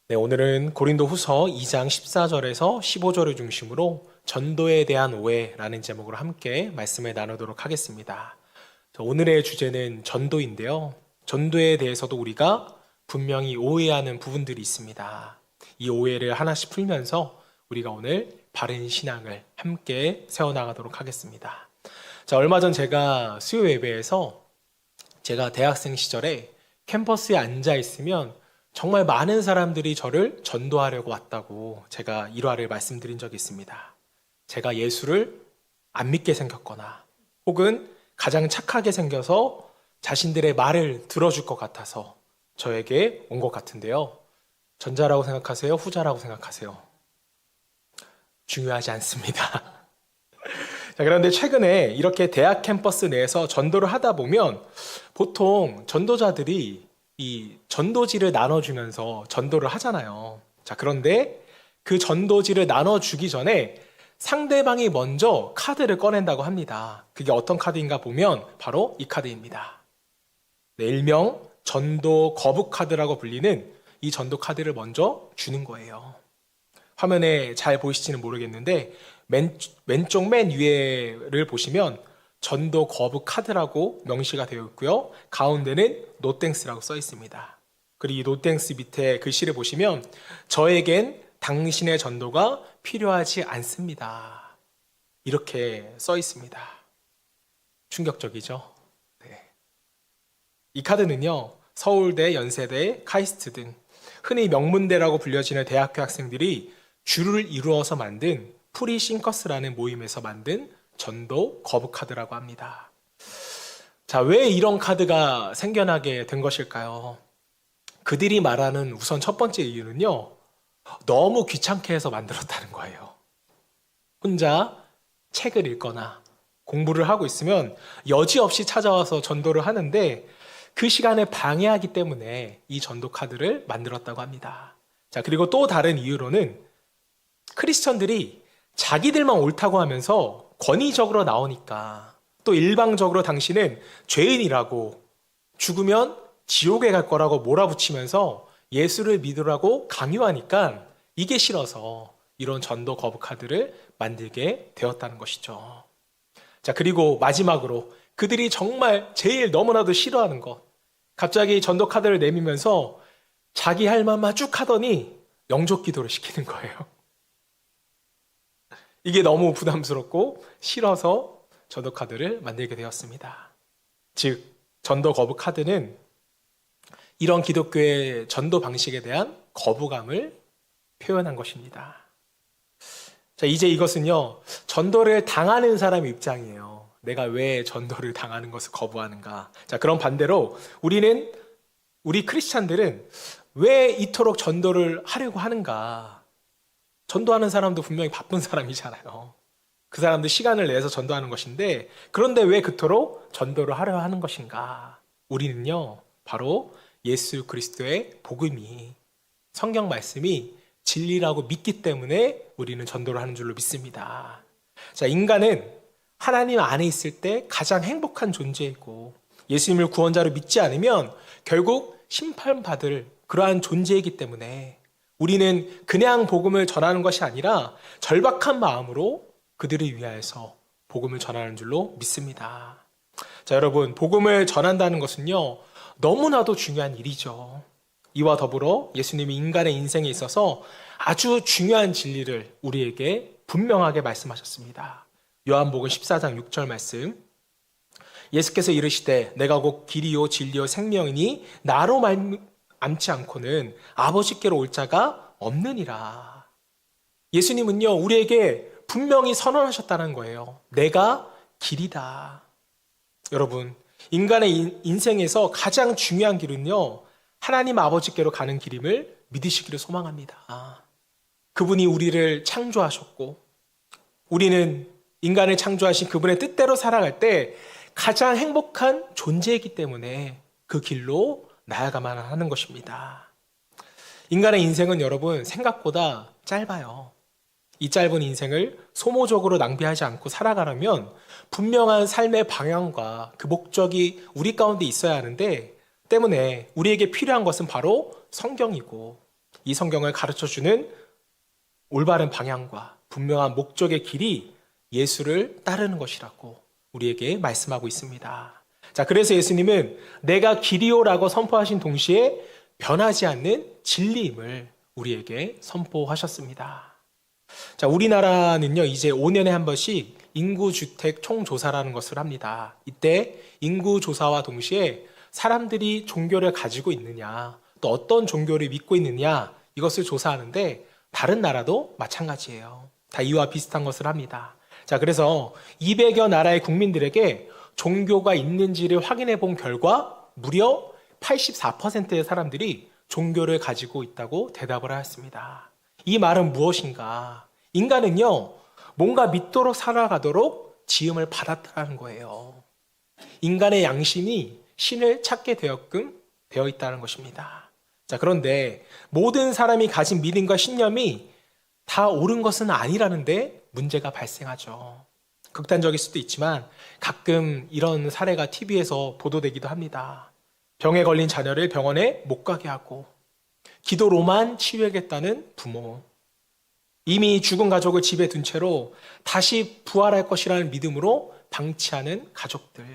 네, 오늘은 고린도후서 2장 14절에서 15절을 중심으로 전도에 대한 오해라는 제목으로 함께 말씀을 나누도록 하겠습니다. 오늘의 주제는 전도인데요. 전도에 대해서도 우리가 분명히 오해하는 부분들이 있습니다. 이 오해를 하나씩 풀면서 우리가 오늘 바른 신앙을 함께 세워나가도록 하겠습니다. 자, 얼마 전 제가 수요 예배에서 제가 대학생 시절에 캠퍼스에 앉아 있으면 정말 많은 사람들이 저를 전도하려고 왔다고 제가 일화를 말씀드린 적이 있습니다. 제가 예수를 안 믿게 생겼거나 혹은 가장 착하게 생겨서 자신들의 말을 들어줄 것 같아서 저에게 온 것 같은데요. 전자라고 생각하세요? 후자라고 생각하세요? 중요하지 않습니다. 자, 그런데 최근에 이렇게 대학 캠퍼스 내에서 전도를 하다 보면 보통 전도자들이 이 전도지를 나눠주면서 전도를 하잖아요. 자, 그런데 그 전도지를 나눠주기 전에 상대방이 먼저 카드를 꺼낸다고 합니다. 그게 어떤 카드인가 보면 바로 이 카드입니다. 네, 일명 전도 거부 카드라고 불리는 이 전도 카드를 먼저 주는 거예요. 화면에 잘 보이실지는 모르겠는데 왼쪽 맨 위에를 보시면 전도 거부 카드라고 명시가 되어 있고요. 가운데는 노땡스라고 써 있습니다. 그리고 이 노땡스 밑에 글씨를 보시면 저에겐 당신의 전도가 필요하지 않습니다. 이렇게 써 있습니다. 충격적이죠? 네. 이 카드는요, 서울대, 연세대, 카이스트 등 흔히 명문대라고 불려지는 대학교 학생들이 줄을 이루어서 만든 프리싱커스라는 모임에서 만든 전도 거부 카드라고 합니다. 자, 왜 이런 카드가 생겨나게 된 것일까요? 그들이 말하는 우선 첫 번째 이유는요, 너무 귀찮게 해서 만들었다는 거예요. 혼자 책을 읽거나 공부를 하고 있으면 여지없이 찾아와서 전도를 하는데 그 시간을 방해하기 때문에 이 전도 카드를 만들었다고 합니다. 자, 그리고 또 다른 이유로는 크리스천들이 자기들만 옳다고 하면서 권위적으로 나오니까 또 일방적으로 당신은 죄인이라고 죽으면 지옥에 갈 거라고 몰아붙이면서 예수를 믿으라고 강요하니까 이게 싫어서 이런 전도 거부 카드를 만들게 되었다는 것이죠. 자, 그리고 마지막으로 그들이 정말 제일 너무나도 싫어하는 것, 갑자기 전도 카드를 내밀면서 자기 할 말만 쭉 하더니 영접 기도를 시키는 거예요. 이게 너무 부담스럽고 싫어서 전도 카드를 만들게 되었습니다. 즉, 전도 거부 카드는 이런 기독교의 전도 방식에 대한 거부감을 표현한 것입니다. 자, 이제 이것은요, 전도를 당하는 사람의 입장이에요. 내가 왜 전도를 당하는 것을 거부하는가? 자, 그런 반대로 우리 크리스찬들은 왜 이토록 전도를 하려고 하는가? 전도하는 사람도 분명히 바쁜 사람이잖아요. 그 사람들 시간을 내서 전도하는 것인데, 그런데 왜 그토록 전도를 하려 하는 것인가? 우리는요, 바로 예수 그리스도의 복음이, 성경 말씀이 진리라고 믿기 때문에 우리는 전도를 하는 줄로 믿습니다. 자, 인간은 하나님 안에 있을 때 가장 행복한 존재이고, 예수님을 구원자로 믿지 않으면 결국 심판받을 그러한 존재이기 때문에 우리는 그냥 복음을 전하는 것이 아니라 절박한 마음으로 그들을 위하여서 복음을 전하는 줄로 믿습니다. 자, 여러분, 복음을 전한다는 것은요, 너무나도 중요한 일이죠. 이와 더불어 예수님이 인간의 인생에 있어서 아주 중요한 진리를 우리에게 분명하게 말씀하셨습니다. 요한복음 14장 6절 말씀. 예수께서 이르시되 내가 곧 길이요 진리요 생명이니 나로 말미암지 않고는 아버지께로 올 자가 없느니라. 예수님은요, 우리에게 분명히 선언하셨다는 거예요. 내가 길이다. 여러분, 인간의 인생에서 가장 중요한 길은요, 하나님 아버지께로 가는 길임을 믿으시기를 소망합니다. 그분이 우리를 창조하셨고, 우리는 인간을 창조하신 그분의 뜻대로 살아갈 때 가장 행복한 존재이기 때문에 그 길로 나아가만 하는 것입니다. 인간의 인생은 여러분 생각보다 짧아요. 이 짧은 인생을 소모적으로 낭비하지 않고 살아가려면 분명한 삶의 방향과 그 목적이 우리 가운데 있어야 하는데, 때문에 우리에게 필요한 것은 바로 성경이고, 이 성경을 가르쳐주는 올바른 방향과 분명한 목적의 길이 예수를 따르는 것이라고 우리에게 말씀하고 있습니다. 자, 그래서 예수님은 내가 길이요라고 선포하신 동시에 변하지 않는 진리임을 우리에게 선포하셨습니다. 자, 우리나라는요, 이제 5년에 한 번씩 인구주택 총조사라는 것을 합니다. 이때 인구조사와 동시에 사람들이 종교를 가지고 있느냐, 또 어떤 종교를 믿고 있느냐, 이것을 조사하는데 다른 나라도 마찬가지예요. 다 이와 비슷한 것을 합니다. 자, 그래서 200여 나라의 국민들에게 종교가 있는지를 확인해 본 결과 무려 84%의 사람들이 종교를 가지고 있다고 대답을 하였습니다. 이 말은 무엇인가? 인간은요, 뭔가 믿도록 살아가도록 지음을 받았다는 거예요. 인간의 양심이 신을 찾게 되었끔 되어 있다는 것입니다. 자, 그런데 모든 사람이 가진 믿음과 신념이 다 옳은 것은 아니라는데 문제가 발생하죠. 극단적일 수도 있지만 가끔 이런 사례가 TV에서 보도되기도 합니다. 병에 걸린 자녀를 병원에 못 가게 하고 기도로만 치유하겠다는 부모, 이미 죽은 가족을 집에 둔 채로 다시 부활할 것이라는 믿음으로 방치하는 가족들.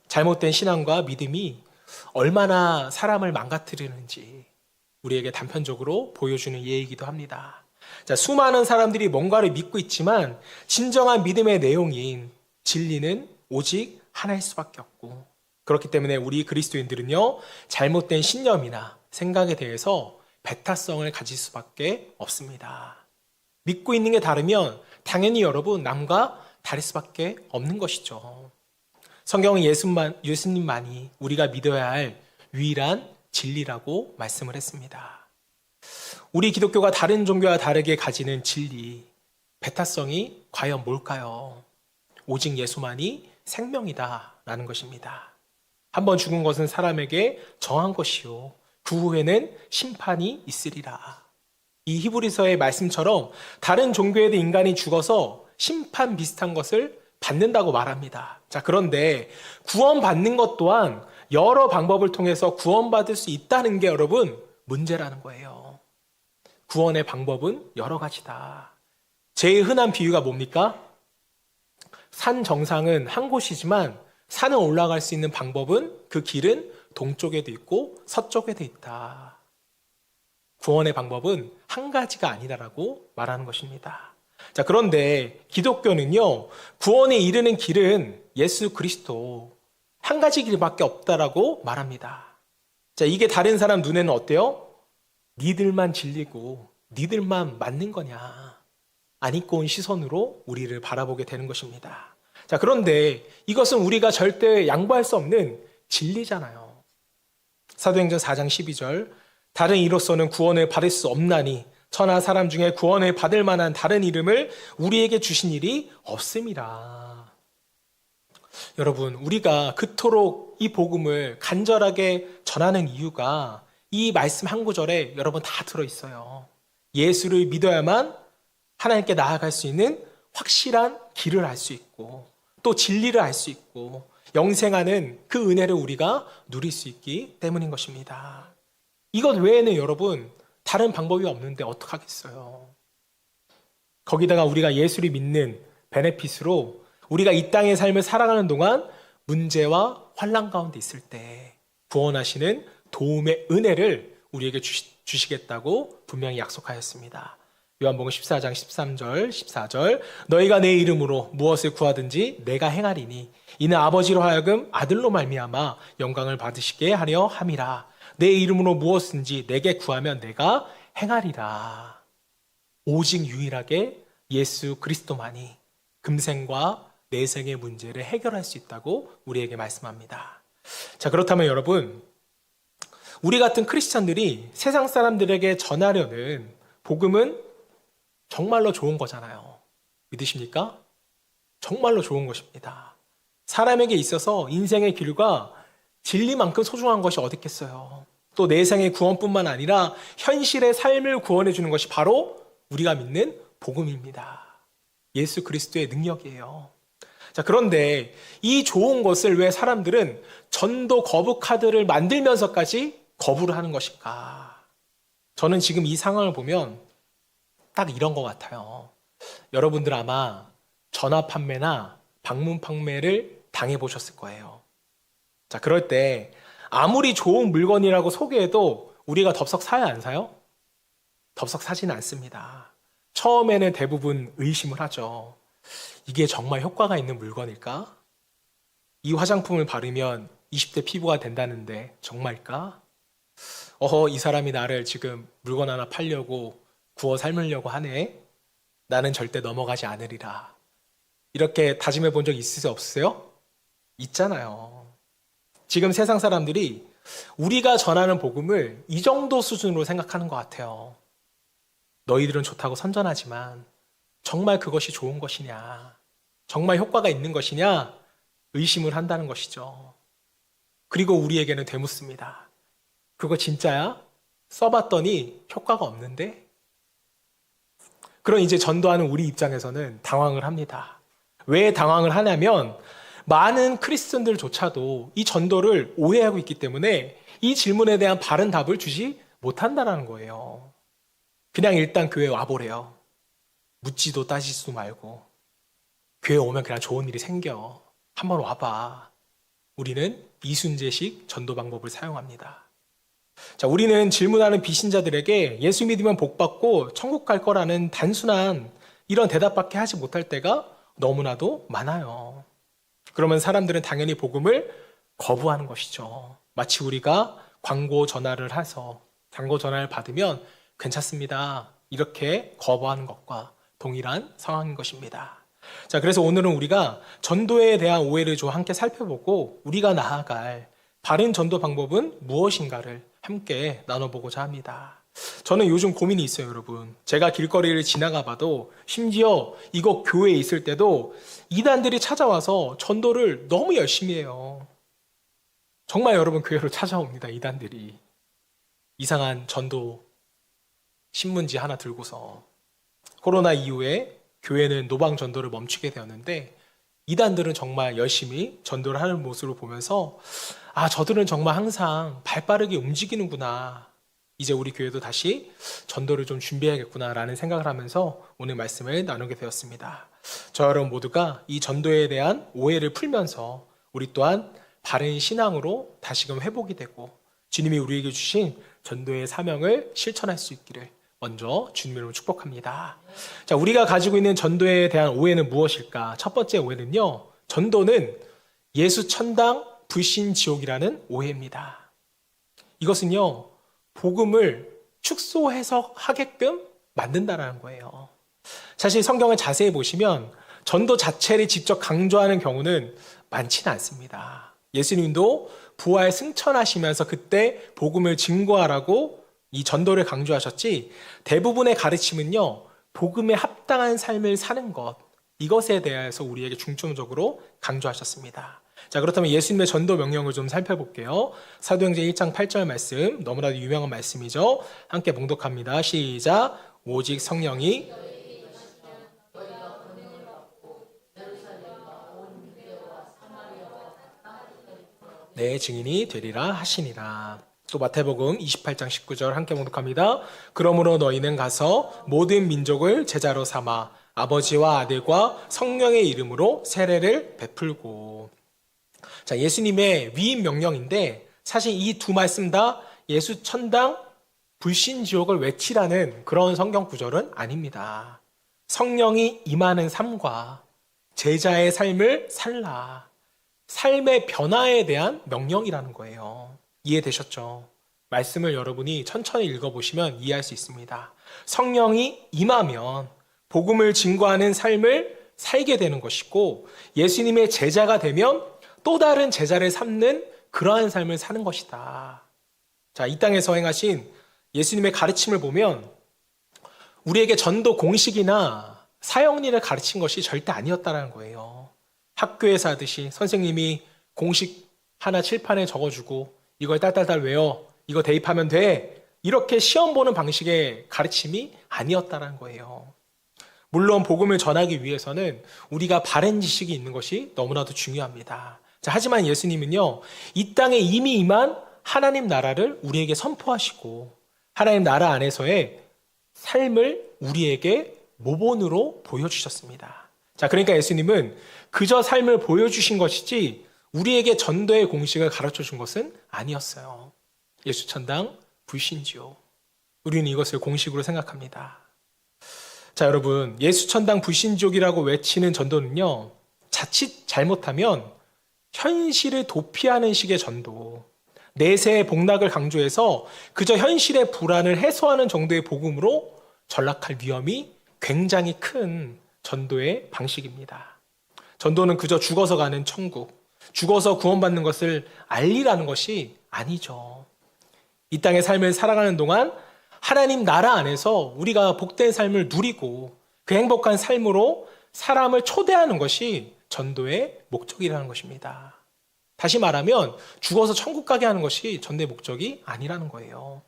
잘못된 신앙과 믿음이 얼마나 사람을 망가뜨리는지 우리에게 단편적으로 보여주는 예이기도 합니다. 자, 수많은 사람들이 뭔가를 믿고 있지만 진정한 믿음의 내용인 진리는 오직 하나일 수밖에 없고, 그렇기 때문에 우리 그리스도인들은요, 잘못된 신념이나 생각에 대해서 배타성을 가질 수밖에 없습니다. 믿고 있는 게 다르면 당연히 여러분 남과 다를 수밖에 없는 것이죠. 성경은 예수님만이 우리가 믿어야 할 유일한 진리라고 말씀을 했습니다. 우리 기독교가 다른 종교와 다르게 가지는 진리, 배타성이 과연 뭘까요? 오직 예수만이 생명이다라는 것입니다. 한번 죽은 것은 사람에게 정한 것이요, 그 후에는 심판이 있으리라. 이 히브리서의 말씀처럼 다른 종교에도 인간이 죽어서 심판 비슷한 것을 받는다고 말합니다. 자, 그런데 구원받는 것 또한 여러 방법을 통해서 구원받을 수 있다는 게 여러분 문제라는 거예요. 구원의 방법은 여러 가지다. 제일 흔한 비유가 뭡니까? 산 정상은 한 곳이지만 산을 올라갈 수 있는 방법은, 그 길은 동쪽에도 있고 서쪽에도 있다. 구원의 방법은 한 가지가 아니다라고 말하는 것입니다. 자, 그런데 기독교는요, 구원에 이르는 길은 예수 그리스도 한 가지 길밖에 없다라고 말합니다. 자, 이게 다른 사람 눈에는 어때요? 니들만 진리고 니들만 맞는 거냐, 안 입고 온 시선으로 우리를 바라보게 되는 것입니다. 자, 그런데 이것은 우리가 절대 양보할 수 없는 진리잖아요. 사도행전 4장 12절, 다른 이로서는 구원을 받을 수 없나니 천하 사람 중에 구원을 받을 만한 다른 이름을 우리에게 주신 일이 없음이라. 여러분, 우리가 그토록 이 복음을 간절하게 전하는 이유가 이 말씀 한 구절에 여러분 다 들어있어요. 예수를 믿어야만 하나님께 나아갈 수 있는 확실한 길을 알 수 있고, 또 진리를 알 수 있고, 영생하는 그 은혜를 우리가 누릴 수 있기 때문인 것입니다. 이것 외에는 여러분 다른 방법이 없는데 어떡하겠어요? 거기다가 우리가 예수를 믿는 베네핏으로 우리가 이 땅의 삶을 살아가는 동안 문제와 환난 가운데 있을 때 구원하시는 도움의 은혜를 우리에게 주시겠다고 분명히 약속하였습니다. 요한복음 14장 13절 14절, 너희가 내 이름으로 무엇을 구하든지 내가 행하리니 이는 아버지로 하여금 아들로 말미암아 영광을 받으시게 하려 함이라. 내 이름으로 무엇든지 내게 구하면 내가 행하리라. 오직 유일하게 예수 그리스도만이 금생과 내생의 문제를 해결할 수 있다고 우리에게 말씀합니다. 자, 그렇다면 여러분, 우리 같은 크리스찬들이 세상 사람들에게 전하려는 복음은 정말로 좋은 거잖아요. 믿으십니까? 정말로 좋은 것입니다. 사람에게 있어서 인생의 길과 진리만큼 소중한 것이 어디 있겠어요. 또 내생의 구원뿐만 아니라 현실의 삶을 구원해 주는 것이 바로 우리가 믿는 복음입니다. 예수 그리스도의 능력이에요. 자, 그런데 이 좋은 것을 왜 사람들은 전도 거부 카드를 만들면서까지 거부를 하는 것일까? 저는 지금 이 상황을 보면 딱 이런 것 같아요. 여러분들 아마 전화 판매나 방문 판매를 당해보셨을 거예요. 자, 그럴 때 아무리 좋은 물건이라고 소개해도 우리가 덥석 사요, 안 사요? 덥석 사지는 않습니다. 처음에는 대부분 의심을 하죠. 이게 정말 효과가 있는 물건일까? 이 화장품을 바르면 20대 피부가 된다는데 정말일까? 이 사람이 나를 지금 물건 하나 팔려고 구워 삶으려고 하네? 나는 절대 넘어가지 않으리라. 이렇게 다짐해 본 적 있으세요? 없으세요? 있잖아요. 지금 세상 사람들이 우리가 전하는 복음을 이 정도 수준으로 생각하는 것 같아요. 너희들은 좋다고 선전하지만 정말 그것이 좋은 것이냐? 정말 효과가 있는 것이냐? 의심을 한다는 것이죠. 그리고 우리에게는 되묻습니다. 그거 진짜야? 써봤더니 효과가 없는데? 그럼 이제 전도하는 우리 입장에서는 당황을 합니다. 왜 당황을 하냐면 많은 크리스천들조차도 이 전도를 오해하고 있기 때문에 이 질문에 대한 바른 답을 주지 못한다는 거예요. 그냥 일단 교회에 와보래요. 묻지도 따지지도 말고. 교회 오면 그냥 좋은 일이 생겨. 한번 와봐. 우리는 이순재식 전도 방법을 사용합니다. 자, 우리는 질문하는 비신자들에게 예수 믿으면 복 받고 천국 갈 거라는 단순한 이런 대답밖에 하지 못할 때가 너무나도 많아요. 그러면 사람들은 당연히 복음을 거부하는 것이죠. 마치 우리가 광고 전화를 해서 광고 전화를 받으면 괜찮습니다. 이렇게 거부하는 것과 동일한 상황인 것입니다. 자, 그래서 오늘은 우리가 전도에 대한 오해를 좀 함께 살펴보고 우리가 나아갈 바른 전도 방법은 무엇인가를 함께 나눠보고자 합니다. 저는 요즘 고민이 있어요, 여러분. 제가 길거리를 지나가 봐도 심지어 이곳 교회에 있을 때도 이단들이 찾아와서 전도를 너무 열심히 해요. 정말 여러분 교회로 찾아옵니다, 이단들이. 이상한 전도 신문지 하나 들고서. 코로나 이후에 교회는 노방 전도를 멈추게 되었는데 이단들은 정말 열심히 전도를 하는 모습을 보면서 저들은 정말 항상 발빠르게 움직이는구나. 이제 우리 교회도 다시 전도를 좀 준비해야겠구나라는 생각을 하면서 오늘 말씀을 나누게 되었습니다. 저 여러분 모두가 이 전도에 대한 오해를 풀면서 우리 또한 바른 신앙으로 다시금 회복이 되고 주님이 우리에게 주신 전도의 사명을 실천할 수 있기를 먼저 주님으로 축복합니다. 자, 우리가 가지고 있는 전도에 대한 오해는 무엇일까? 첫 번째 오해는요, 전도는 예수 천당 불신 지옥이라는 오해입니다. 이것은요, 복음을 축소 해석하게끔 만든다는 거예요. 사실 성경을 자세히 보시면 전도 자체를 직접 강조하는 경우는 많지는 않습니다. 예수님도 부활 승천하시면서 그때 복음을 증거하라고 이 전도를 강조하셨지, 대부분의 가르침은요, 복음에 합당한 삶을 사는 것, 이것에 대해서 우리에게 중점적으로 강조하셨습니다. 자, 그렇다면 예수님의 전도 명령을 좀 살펴볼게요. 사도행전 1장 8절 말씀, 너무나도 유명한 말씀이죠. 함께 봉독합니다. 시작. 오직 성령이 내 증인이 되리라 하시니라. 또 마태복음 28장 19절 함께 봉독합니다. 그러므로 너희는 가서 모든 민족을 제자로 삼아 아버지와 아들과 성령의 이름으로 세례를 베풀고. 자, 예수님의 위임 명령인데 사실 이 두 말씀 다 예수 천당 불신 지옥을 외치라는 그런 성경 구절은 아닙니다. 성령이 임하는 삶과 제자의 삶을 살라. 삶의 변화에 대한 명령이라는 거예요. 이해되셨죠? 말씀을 여러분이 천천히 읽어보시면 이해할 수 있습니다. 성령이 임하면 복음을 증거하는 삶을 살게 되는 것이고 예수님의 제자가 되면 또 다른 제자를 삼는 그러한 삶을 사는 것이다. 자, 이 땅에서 행하신 예수님의 가르침을 보면 우리에게 전도 공식이나 사형리를 가르친 것이 절대 아니었다는 거예요. 학교에서 하듯이 선생님이 공식 하나 칠판에 적어주고 이걸 딸딸딸 외워, 이거 대입하면 돼, 이렇게 시험 보는 방식의 가르침이 아니었다는 거예요. 물론 복음을 전하기 위해서는 우리가 바른 지식이 있는 것이 너무나도 중요합니다. 자, 하지만 예수님은요, 이 땅에 이미 임한 하나님 나라를 우리에게 선포하시고 하나님 나라 안에서의 삶을 우리에게 모본으로 보여주셨습니다. 자, 그러니까 예수님은 그저 삶을 보여주신 것이지 우리에게 전도의 공식을 가르쳐 준 것은 아니었어요. 예수천당 불신지요. 우리는 이것을 공식으로 생각합니다. 자, 여러분, 예수천당 불신지옥이라고 외치는 전도는요, 자칫 잘못하면 현실을 도피하는 식의 전도, 내세의 복락을 강조해서 그저 현실의 불안을 해소하는 정도의 복음으로 전락할 위험이 굉장히 큰 전도의 방식입니다. 전도는 그저 죽어서 가는 천국, 죽어서 구원받는 것을 알리라는 것이 아니죠. 이 땅의 삶을 살아가는 동안 하나님 나라 안에서 우리가 복된 삶을 누리고 그 행복한 삶으로 사람을 초대하는 것이 전도의 목적이라는 것입니다. 다시 말하면 죽어서 천국 가게 하는 것이 전도의 목적이 아니라는 거예요.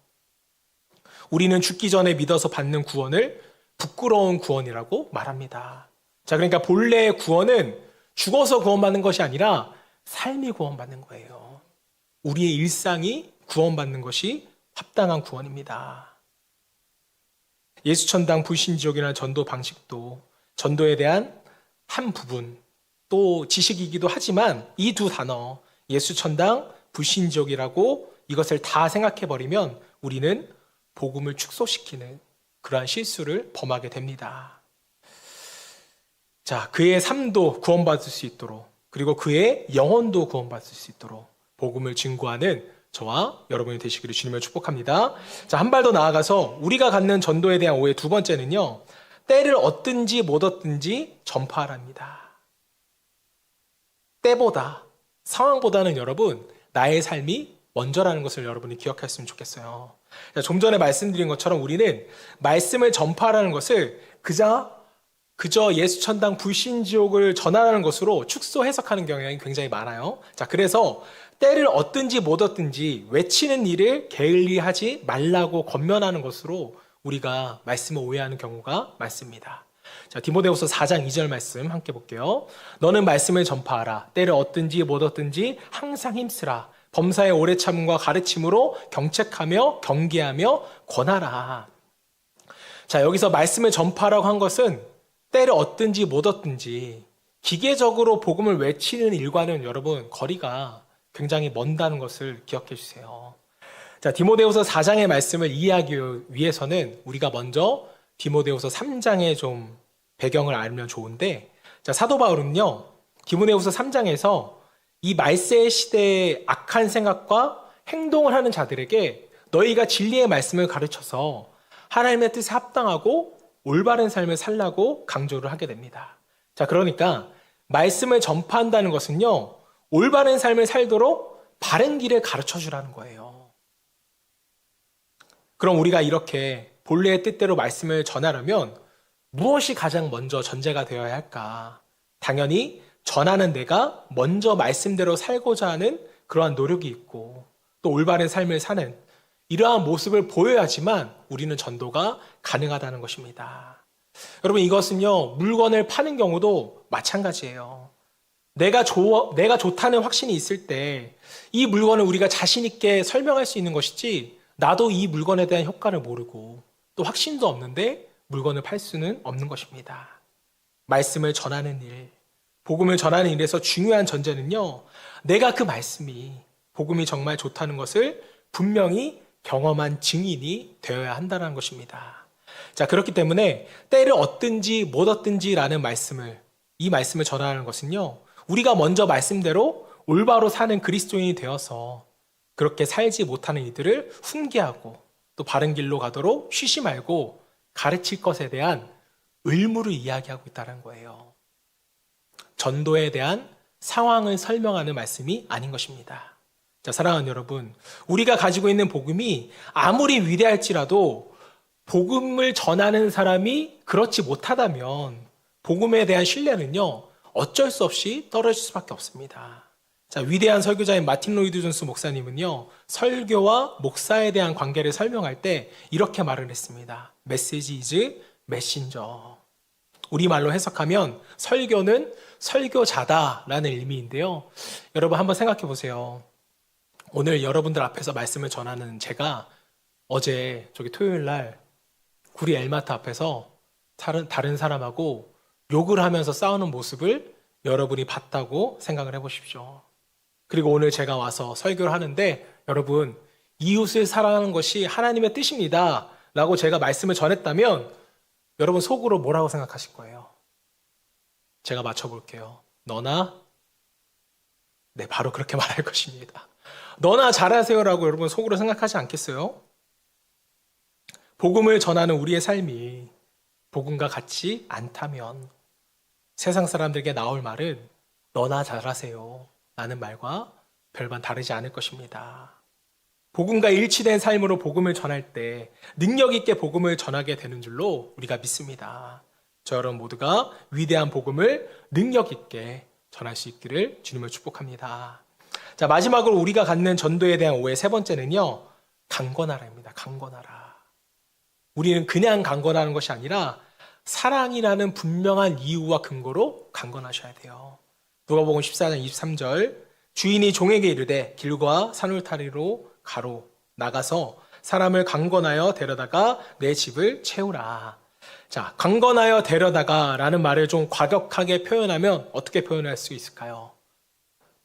우리는 죽기 전에 믿어서 받는 구원을 부끄러운 구원이라고 말합니다. 자, 그러니까 본래의 구원은 죽어서 구원받는 것이 아니라 삶이 구원받는 거예요. 우리의 일상이 구원받는 것이 합당한 구원입니다. 예수천당 불신지옥이라는 전도 방식도 전도에 대한 한 부분, 또 지식이기도 하지만 이 두 단어, 예수천당 불신지옥이라고 이것을 다 생각해버리면 우리는 복음을 축소시키는 그러한 실수를 범하게 됩니다. 자, 그의 삶도 구원받을 수 있도록, 그리고 그의 영혼도 구원받을 수 있도록 복음을 증거하는 저와 여러분이 되시기를 주님을 축복합니다. 자, 한 발 더 나아가서 우리가 갖는 전도에 대한 오해 두 번째는요, 때를 얻든지 못 얻든지 전파하랍니다. 때보다, 상황보다는 여러분, 나의 삶이 먼저라는 것을 여러분이 기억했으면 좋겠어요. 자, 좀 전에 말씀드린 것처럼 우리는 말씀을 전파하라는 것을 그저 예수천당 불신지옥을 전하라는 것으로 축소 해석하는 경향이 굉장히 많아요. 자, 그래서 때를 얻든지 못 얻든지 외치는 일을 게을리하지 말라고 권면하는 것으로 우리가 말씀을 오해하는 경우가 많습니다. 자, 디모데후서 4장 2절 말씀 함께 볼게요. 너는 말씀을 전파하라. 때를 얻든지 못 얻든지 항상 힘쓰라. 범사의 오래 참음과 가르침으로 경책하며 경계하며 권하라. 자, 여기서 말씀을 전파하라고 한 것은 때를 얻든지 못 얻든지 기계적으로 복음을 외치는 일과는 여러분 거리가 굉장히 먼다는 것을 기억해 주세요. 자, 디모데후서 4장의 말씀을 이해하기 위해서는 우리가 먼저 디모데후서 3장의 좀 배경을 알면 좋은데, 자, 사도 바울은요, 디모데후서 3장에서 이 말세 시대의 악한 생각과 행동을 하는 자들에게 너희가 진리의 말씀을 가르쳐서 하나님의 뜻에 합당하고 올바른 삶을 살라고 강조를 하게 됩니다. 자, 그러니까 말씀을 전파한다는 것은요, 올바른 삶을 살도록 바른 길을 가르쳐 주라는 거예요. 그럼 우리가 이렇게 본래의 뜻대로 말씀을 전하려면 무엇이 가장 먼저 전제가 되어야 할까? 당연히 전하는 내가 먼저 말씀대로 살고자 하는 그러한 노력이 있고 또 올바른 삶을 사는 이러한 모습을 보여야지만 우리는 전도가 가능하다는 것입니다. 여러분, 이것은요, 물건을 파는 경우도 마찬가지예요. 내가 좋다는 확신이 있을 때 이 물건을 우리가 자신 있게 설명할 수 있는 것이지, 나도 이 물건에 대한 효과를 모르고 또 확신도 없는데 물건을 팔 수는 없는 것입니다. 말씀을 전하는 일, 복음을 전하는 일에서 중요한 전제는요, 내가 그 말씀이 복음이 정말 좋다는 것을 분명히 경험한 증인이 되어야 한다는 것입니다. 자, 그렇기 때문에 때를 얻든지 못 얻든지라는 이 말씀을 전하는 것은요, 우리가 먼저 말씀대로 올바로 사는 그리스도인이 되어서 그렇게 살지 못하는 이들을 훈계하고 또 바른 길로 가도록 쉬지 말고 가르칠 것에 대한 의무를 이야기하고 있다는 거예요. 전도에 대한 상황을 설명하는 말씀이 아닌 것입니다. 자, 사랑하는 여러분, 우리가 가지고 있는 복음이 아무리 위대할지라도 복음을 전하는 사람이 그렇지 못하다면 복음에 대한 신뢰는요, 어쩔 수 없이 떨어질 수밖에 없습니다. 자, 위대한 설교자인 마틴 로이드 존스 목사님은요, 설교와 목사에 대한 관계를 설명할 때 이렇게 말을 했습니다. 메시지 이즈 메신저. 우리말로 해석하면 설교는 설교자다라는 의미인데요. 여러분 한번 생각해 보세요. 오늘 여러분들 앞에서 말씀을 전하는 제가 어제 저기 토요일 날 구리 엘마트 앞에서 다른 사람하고 욕을 하면서 싸우는 모습을 여러분이 봤다고 생각을 해보십시오. 그리고 오늘 제가 와서 설교를 하는데 여러분, 이웃을 사랑하는 것이 하나님의 뜻입니다 라고 제가 말씀을 전했다면 여러분 속으로 뭐라고 생각하실 거예요? 제가 맞춰볼게요. 너나? 네, 바로 그렇게 말할 것입니다. 너나 잘하세요라고 여러분 속으로 생각하지 않겠어요? 복음을 전하는 우리의 삶이 복음과 같지 않다면 세상 사람들에게 나올 말은 너나 잘하세요 라는 말과 별반 다르지 않을 것입니다. 복음과 일치된 삶으로 복음을 전할 때 능력 있게 복음을 전하게 되는 줄로 우리가 믿습니다. 저 여러분 모두가 위대한 복음을 능력 있게 전할 수 있기를 주님을 축복합니다. 자, 마지막으로 우리가 갖는 전도에 대한 오해 세 번째는요, 강권하라입니다. 강권하라. 우리는 그냥 강권하는 것이 아니라 사랑이라는 분명한 이유와 근거로 강권하셔야 돼요. 누가복음 14장 23절, 주인이 종에게 이르되 길과 산울타리로 가로 나가서 사람을 강권하여 데려다가 내 집을 채우라. 자, 강권하여 데려다가 라는 말을 좀 과격하게 표현하면 어떻게 표현할 수 있을까요?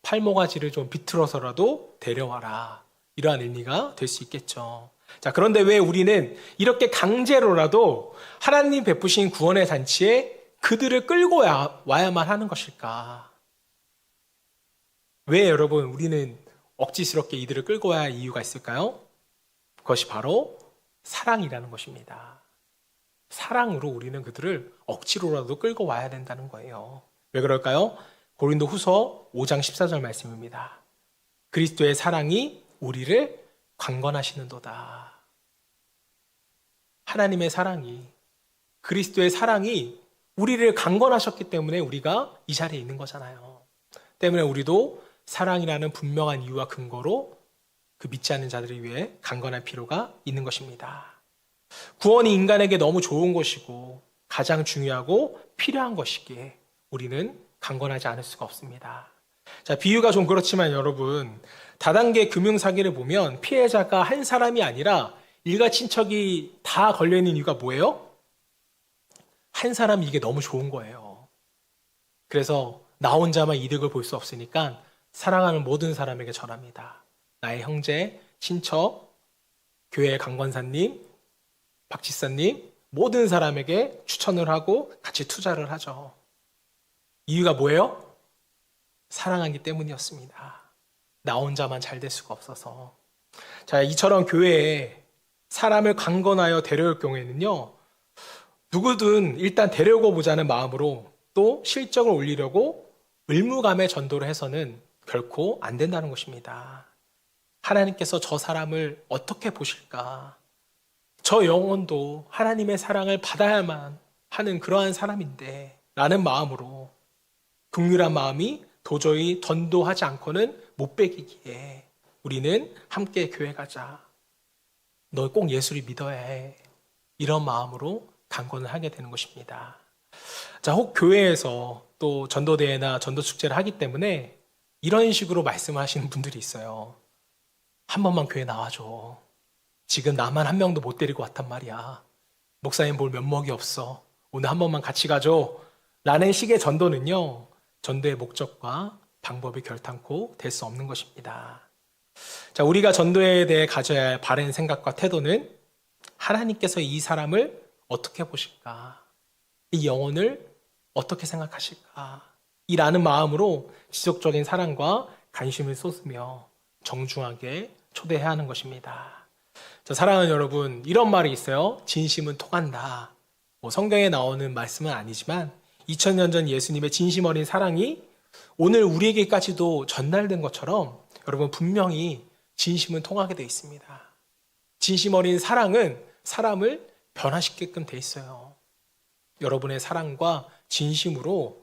팔모가지를 좀 비틀어서라도 데려와라. 이러한 의미가 될 수 있겠죠. 자, 그런데 왜 우리는 이렇게 강제로라도 하나님 베푸신 구원의 잔치에 그들을 끌고 와야만 하는 것일까? 왜 여러분 우리는 억지스럽게 이들을 끌고 와야 할 이유가 있을까요? 그것이 바로 사랑이라는 것입니다. 사랑으로 우리는 그들을 억지로라도 끌고 와야 된다는 거예요. 왜 그럴까요? 고린도 후서 5장 14절 말씀입니다. 그리스도의 사랑이 우리를 강권하시는도다. 하나님의 사랑이, 그리스도의 사랑이 우리를 강권하셨기 때문에 우리가 이 자리에 있는 거잖아요. 때문에 우리도 사랑이라는 분명한 이유와 근거로 그 믿지 않는 자들을 위해 강건할 필요가 있는 것입니다. 구원이 인간에게 너무 좋은 것이고 가장 중요하고 필요한 것이기에 우리는 강건하지 않을 수가 없습니다. 자, 비유가 좀 그렇지만 여러분, 다단계 금융사기를 보면 피해자가 한 사람이 아니라 일가 친척이 다 걸려있는 이유가 뭐예요? 한 사람이 이게 너무 좋은 거예요. 그래서 나 혼자만 이득을 볼 수 없으니까 사랑하는 모든 사람에게 전합니다. 나의 형제, 친척, 교회 강권사님, 박지사님, 모든 사람에게 추천을 하고 같이 투자를 하죠. 이유가 뭐예요? 사랑하기 때문이었습니다. 나 혼자만 잘 될 수가 없어서. 자, 이처럼 교회에 사람을 강권하여 데려올 경우에는요, 누구든 일단 데려오고 보자는 마음으로 또 실적을 올리려고 의무감에 전도를 해서는 결코 안 된다는 것입니다. 하나님께서 저 사람을 어떻게 보실까? 저 영혼도 하나님의 사랑을 받아야만 하는 그러한 사람인데 라는 마음으로, 긍휼한 마음이 도저히 전도하지 않고는 못 베기기에 우리는 함께 교회 가자. 너 꼭 예수를 믿어야 해. 이런 마음으로 강권을 하게 되는 것입니다. 자, 혹 교회에서 또 전도대회나 전도축제를 하기 때문에 이런 식으로 말씀하시는 분들이 있어요. 한 번만 교회 나와줘. 지금 나만 한 명도 못 데리고 왔단 말이야. 목사님 볼 면목이 없어. 오늘 한 번만 같이 가줘. 라는 식의 전도는요, 전도의 목적과 방법이 결탄코 될 수 없는 것입니다. 자, 우리가 전도에 대해 가져야 할 바른 생각과 태도는 하나님께서 이 사람을 어떻게 보실까? 이 영혼을 어떻게 생각하실까? 이라는 마음으로 지속적인 사랑과 관심을 쏟으며 정중하게 초대해야 하는 것입니다. 자, 사랑하는 여러분, 이런 말이 있어요. 진심은 통한다. 성경에 나오는 말씀은 아니지만 2000년 전 예수님의 진심 어린 사랑이 오늘 우리에게까지도 전달된 것처럼 여러분 분명히 진심은 통하게 되어 있습니다. 진심 어린 사랑은 사람을 변화시키게끔 되어 있어요. 여러분의 사랑과 진심으로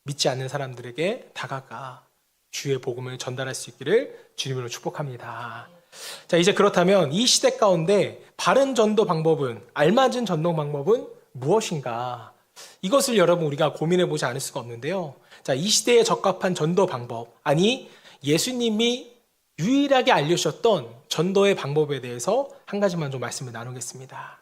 믿지 않는 사람들에게 다가가 주의 복음을 전달할 수 있기를 주님으로 축복합니다. 자, 이제 그렇다면 이 시대 가운데 바른 전도 방법은, 알맞은 전도 방법은 무엇인가? 이것을 여러분 우리가 고민해 보지 않을 수가 없는데요. 자, 이 시대에 적합한 전도 방법, 아니 예수님이 유일하게 알려주셨던 전도의 방법에 대해서 한 가지만 좀 말씀을 나누겠습니다.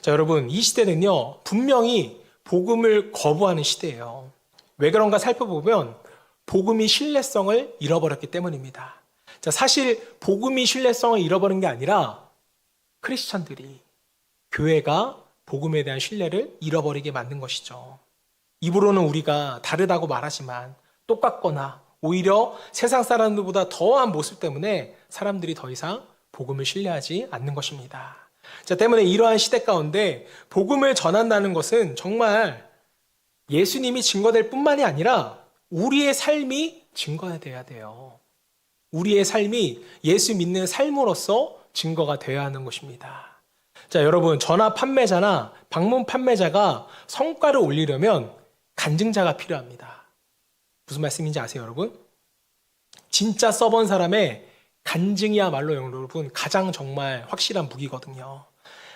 자, 여러분, 이 시대는요, 분명히 복음을 거부하는 시대예요. 왜 그런가 살펴보면 복음이 신뢰성을 잃어버렸기 때문입니다. 자, 사실 복음이 신뢰성을 잃어버린 게 아니라 크리스천들이, 교회가 복음에 대한 신뢰를 잃어버리게 만든 것이죠. 입으로는 우리가 다르다고 말하지만 똑같거나 오히려 세상 사람들보다 더한 모습 때문에 사람들이 더 이상 복음을 신뢰하지 않는 것입니다. 자, 때문에 이러한 시대 가운데 복음을 전한다는 것은 정말 예수님이 증거될 뿐만이 아니라 우리의 삶이 증거되어야 돼요. 우리의 삶이 예수 믿는 삶으로서 증거가 되어야 하는 것입니다. 자, 여러분, 전화 판매자나 방문 판매자가 성과를 올리려면 간증자가 필요합니다. 무슨 말씀인지 아세요, 여러분? 진짜 써본 사람의 간증이야말로 여러분 가장 정말 확실한 무기거든요.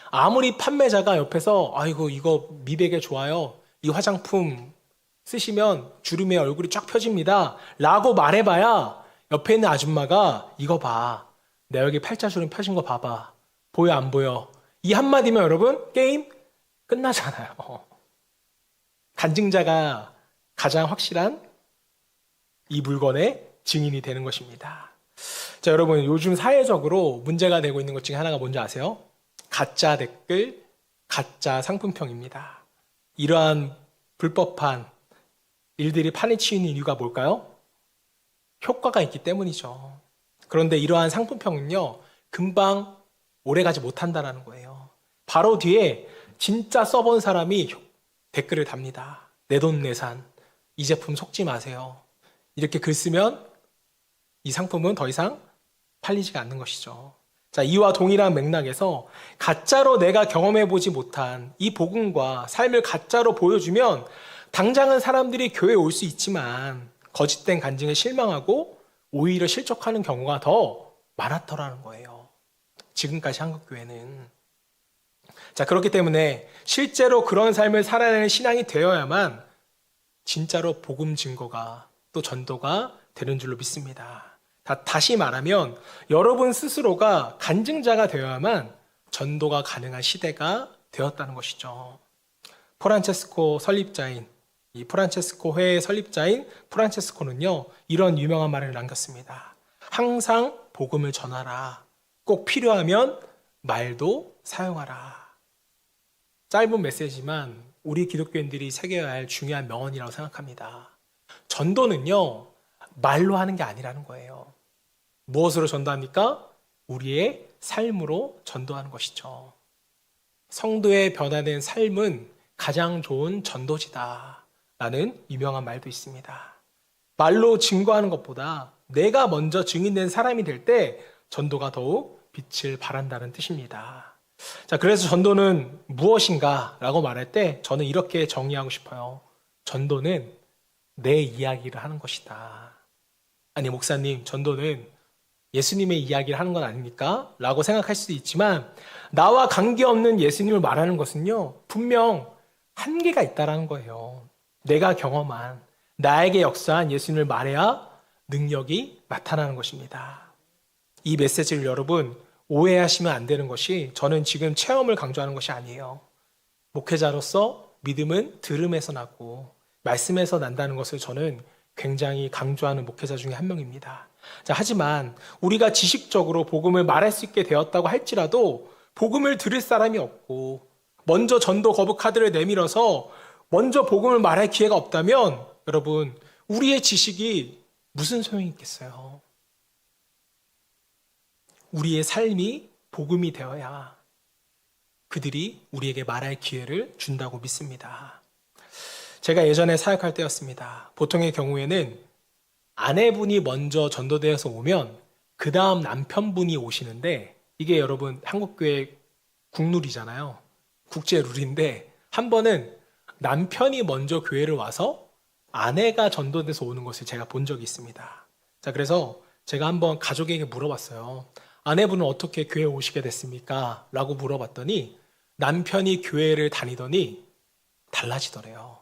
아무리 판매자가 옆에서 아이고 이거 미백에 좋아요, 이 화장품 쓰시면 주름에 얼굴이 쫙 펴집니다 라고 말해봐야 옆에 있는 아줌마가 이거 봐, 내 여기 팔자주름 펴진 거 봐봐, 보여 안 보여, 이 한마디면 여러분 게임 끝나잖아요. 간증자가 가장 확실한 이 물건의 증인이 되는 것입니다. 자, 여러분, 요즘 사회적으로 문제가 되고 있는 것 중에 하나가 뭔지 아세요? 가짜 댓글, 가짜 상품평입니다. 이러한 불법한 일들이 판에 치이는 이유가 뭘까요? 효과가 있기 때문이죠. 그런데 이러한 상품평은요, 금방 오래가지 못한다는 거예요. 바로 뒤에 진짜 써본 사람이 댓글을 답니다. 내돈내산, 이 제품 속지 마세요, 이렇게 글 쓰면 이 상품은 더 이상 팔리지가 않는 것이죠. 자, 이와 동일한 맥락에서 가짜로 내가 경험해보지 못한 이 복음과 삶을 가짜로 보여주면 당장은 사람들이 교회에 올 수 있지만 거짓된 간증에 실망하고 오히려 실족하는 경우가 더 많았더라는 거예요. 지금까지 한국교회는. 자, 그렇기 때문에 실제로 그런 삶을 살아내는 신앙이 되어야만 진짜로 복음 증거가 또 전도가 되는 줄로 믿습니다. 다시 말하면 여러분 스스로가 간증자가 되어야만 전도가 가능한 시대가 되었다는 것이죠. 프란체스코 설립자인, 이 프란체스코 회의 설립자인 프란체스코는요, 이런 유명한 말을 남겼습니다. 항상 복음을 전하라. 꼭 필요하면 말도 사용하라. 짧은 메시지만 우리 기독교인들이 새겨야 할 중요한 명언이라고 생각합니다. 전도는요, 말로 하는 게 아니라는 거예요. 무엇으로 전도합니까? 우리의 삶으로 전도하는 것이죠. 성도의 변화된 삶은 가장 좋은 전도지다 라는 유명한 말도 있습니다. 말로 증거하는 것보다 내가 먼저 증인된 사람이 될 때 전도가 더욱 빛을 발한다는 뜻입니다. 자, 그래서 전도는 무엇인가 라고 말할 때 저는 이렇게 정의하고 싶어요. 전도는 내 이야기를 하는 것이다. 아니, 목사님, 전도는 예수님의 이야기를 하는 건 아닙니까? 라고 생각할 수도 있지만 나와 관계없는 예수님을 말하는 것은요, 분명 한계가 있다는 거예요. 내가 경험한, 나에게 역사한 예수님을 말해야 능력이 나타나는 것입니다. 이 메시지를 여러분 오해하시면 안 되는 것이, 저는 지금 체험을 강조하는 것이 아니에요. 목회자로서 믿음은 들음에서 나고 말씀에서 난다는 것을 저는 굉장히 강조하는 목회자 중에 한 명입니다. 자, 하지만 우리가 지식적으로 복음을 말할 수 있게 되었다고 할지라도 복음을 들을 사람이 없고 먼저 전도 거부 카드를 내밀어서 먼저 복음을 말할 기회가 없다면 여러분, 우리의 지식이 무슨 소용이 있겠어요? 우리의 삶이 복음이 되어야 그들이 우리에게 말할 기회를 준다고 믿습니다. 제가 예전에 사역할 때였습니다. 보통의 경우에는 아내분이 먼저 전도되어서 오면 그 다음 남편분이 오시는데, 이게 여러분 한국교회 국룰이잖아요. 국제 룰인데, 한 번은 남편이 먼저 교회를 와서 아내가 전도돼서 오는 것을 제가 본 적이 있습니다. 자, 그래서 제가 한번 가족에게 물어봤어요. 아내분은 어떻게 교회에 오시게 됐습니까? 라고 물어봤더니 남편이 교회를 다니더니 달라지더래요.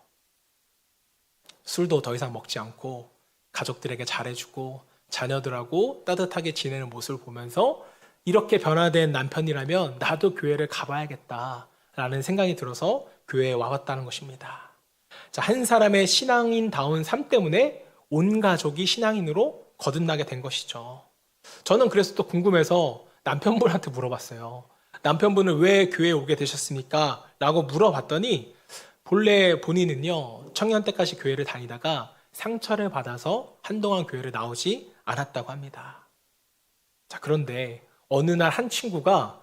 술도 더 이상 먹지 않고 가족들에게 잘해주고 자녀들하고 따뜻하게 지내는 모습을 보면서 이렇게 변화된 남편이라면 나도 교회를 가봐야겠다라는 생각이 들어서 교회에 와봤다는 것입니다. 자, 한 사람의 신앙인다운 삶 때문에 온 가족이 신앙인으로 거듭나게 된 것이죠. 저는 그래서 또 궁금해서 남편분한테 물어봤어요. 남편분은 왜 교회에 오게 되셨습니까? 라고 물어봤더니 본래 본인은요, 청년 때까지 교회를 다니다가 상처를 받아서 한동안 교회를 나오지 않았다고 합니다. 자, 그런데 어느 날 한 친구가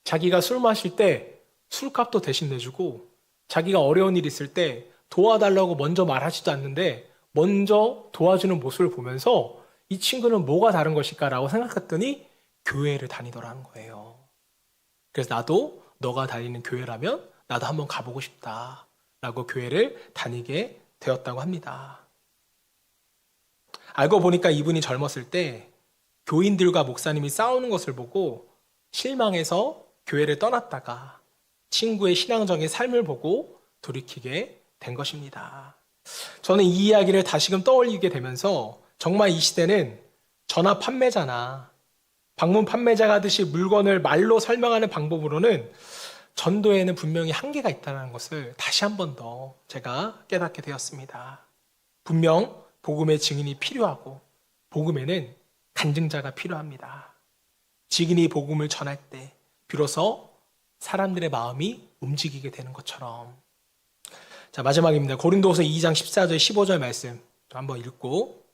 자기가 술 마실 때 술값도 대신 내주고 자기가 어려운 일 있을 때 도와달라고 먼저 말하지도 않는데 먼저 도와주는 모습을 보면서 이 친구는 뭐가 다른 것일까라고 생각했더니 교회를 다니더라는 거예요. 그래서 나도 너가 다니는 교회라면 나도 한번 가보고 싶다라고 교회를 다니게 되었다고 합니다. 알고 보니까 이분이 젊었을 때 교인들과 목사님이 싸우는 것을 보고 실망해서 교회를 떠났다가 친구의 신앙적인 삶을 보고 돌이키게 된 것입니다. 저는 이 이야기를 다시금 떠올리게 되면서 정말 이 시대는 전화 판매자나 방문 판매자가 하듯이 물건을 말로 설명하는 방법으로는 전도에는 분명히 한계가 있다는 것을 다시 한 번 더 제가 깨닫게 되었습니다. 분명 복음의 증인이 필요하고 복음에는 간증자가 필요합니다. 증인이 복음을 전할 때 비로소 사람들의 마음이 움직이게 되는 것처럼. 자, 마지막입니다. 고린도후서 2장 14절 15절 말씀 한번 읽고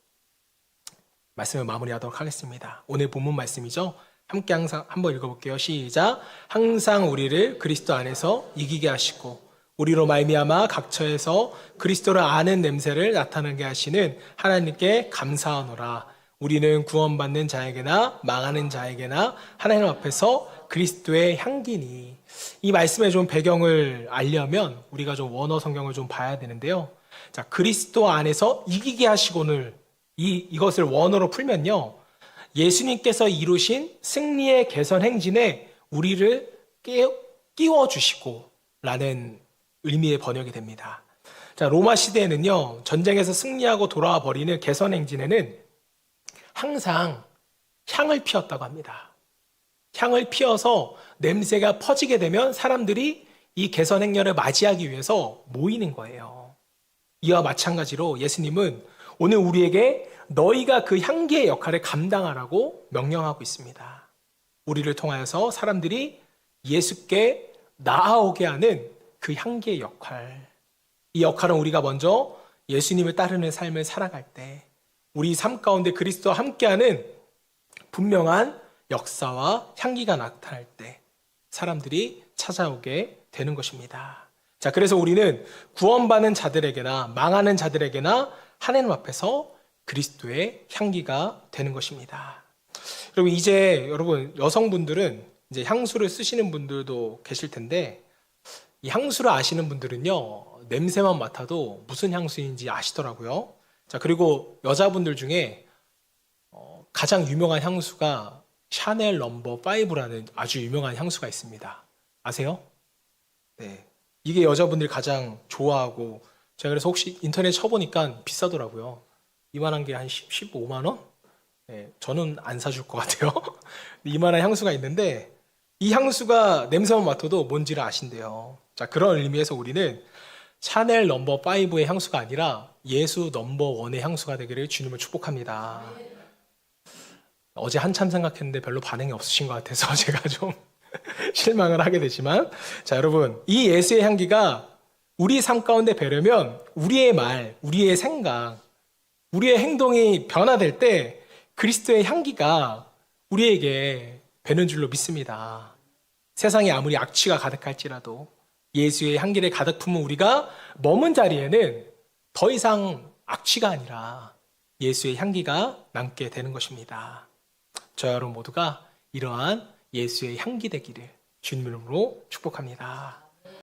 말씀을 마무리하도록 하겠습니다. 오늘 본문 말씀이죠. 함께 항상 한번 읽어볼게요. 시작. 항상 우리를 그리스도 안에서 이기게 하시고 우리로 말미암아 각처에서 그리스도를 아는 냄새를 나타나게 하시는 하나님께 감사하노라. 우리는 구원받는 자에게나 망하는 자에게나 하나님 앞에서 그리스도의 향기니. 이 말씀의 좀 배경을 알려면 우리가 좀 원어 성경을 좀 봐야 되는데요. 자, 그리스도 안에서 이기게 하시고는 이것을 원어로 풀면요. 예수님께서 이루신 승리의 개선 행진에 우리를 끼워주시고 라는 의미의 번역이 됩니다. 자, 로마 시대에는요, 전쟁에서 승리하고 돌아와 버리는 개선 행진에는 항상 향을 피웠다고 합니다. 향을 피워서 냄새가 퍼지게 되면 사람들이 이 개선 행렬을 맞이하기 위해서 모이는 거예요. 이와 마찬가지로 예수님은 오늘 우리에게 너희가 그 향기의 역할을 감당하라고 명령하고 있습니다. 우리를 통하여서 사람들이 예수께 나아오게 하는 그 향기의 역할. 이 역할은 우리가 먼저 예수님을 따르는 삶을 살아갈 때 우리 삶 가운데 그리스도와 함께하는 분명한 역사와 향기가 나타날 때 사람들이 찾아오게 되는 것입니다. 자, 그래서 우리는 구원받는 자들에게나 망하는 자들에게나 하나님 앞에서 그리스도의 향기가 되는 것입니다. 그리고 이제 여러분 여성분들은 이제 향수를 쓰시는 분들도 계실 텐데 이 향수를 아시는 분들은요 냄새만 맡아도 무슨 향수인지 아시더라고요. 자, 그리고 여자분들 중에 가장 유명한 향수가 샤넬 넘버 5라는 아주 유명한 향수가 있습니다. 아세요? 네, 이게 여자분들이 가장 좋아하고 제가 그래서 혹시 인터넷 쳐보니까 비싸더라고요. 이만한 게 한 15만 원? 네, 저는 안 사줄 것 같아요. 이만한 향수가 있는데 이 향수가 냄새만 맡아도 뭔지를 아신대요. 자, 그런 의미에서 우리는 샤넬 넘버 5의 향수가 아니라 예수 넘버 1의 향수가 되기를 주님을 축복합니다. 어제 한참 생각했는데 별로 반응이 없으신 것 같아서 제가 좀 실망을 하게 되지만, 자, 여러분, 이 예수의 향기가 우리 삶 가운데 배려면 우리의 말, 우리의 생각, 우리의 행동이 변화될 때 그리스도의 향기가 우리에게 배는 줄로 믿습니다. 세상에 아무리 악취가 가득할지라도 예수의 향기를 가득 품은 우리가 머문 자리에는 더 이상 악취가 아니라 예수의 향기가 남게 되는 것입니다. 저 여러분 모두가 이러한 예수의 향기 되기를 주님 이름으로 축복합니다.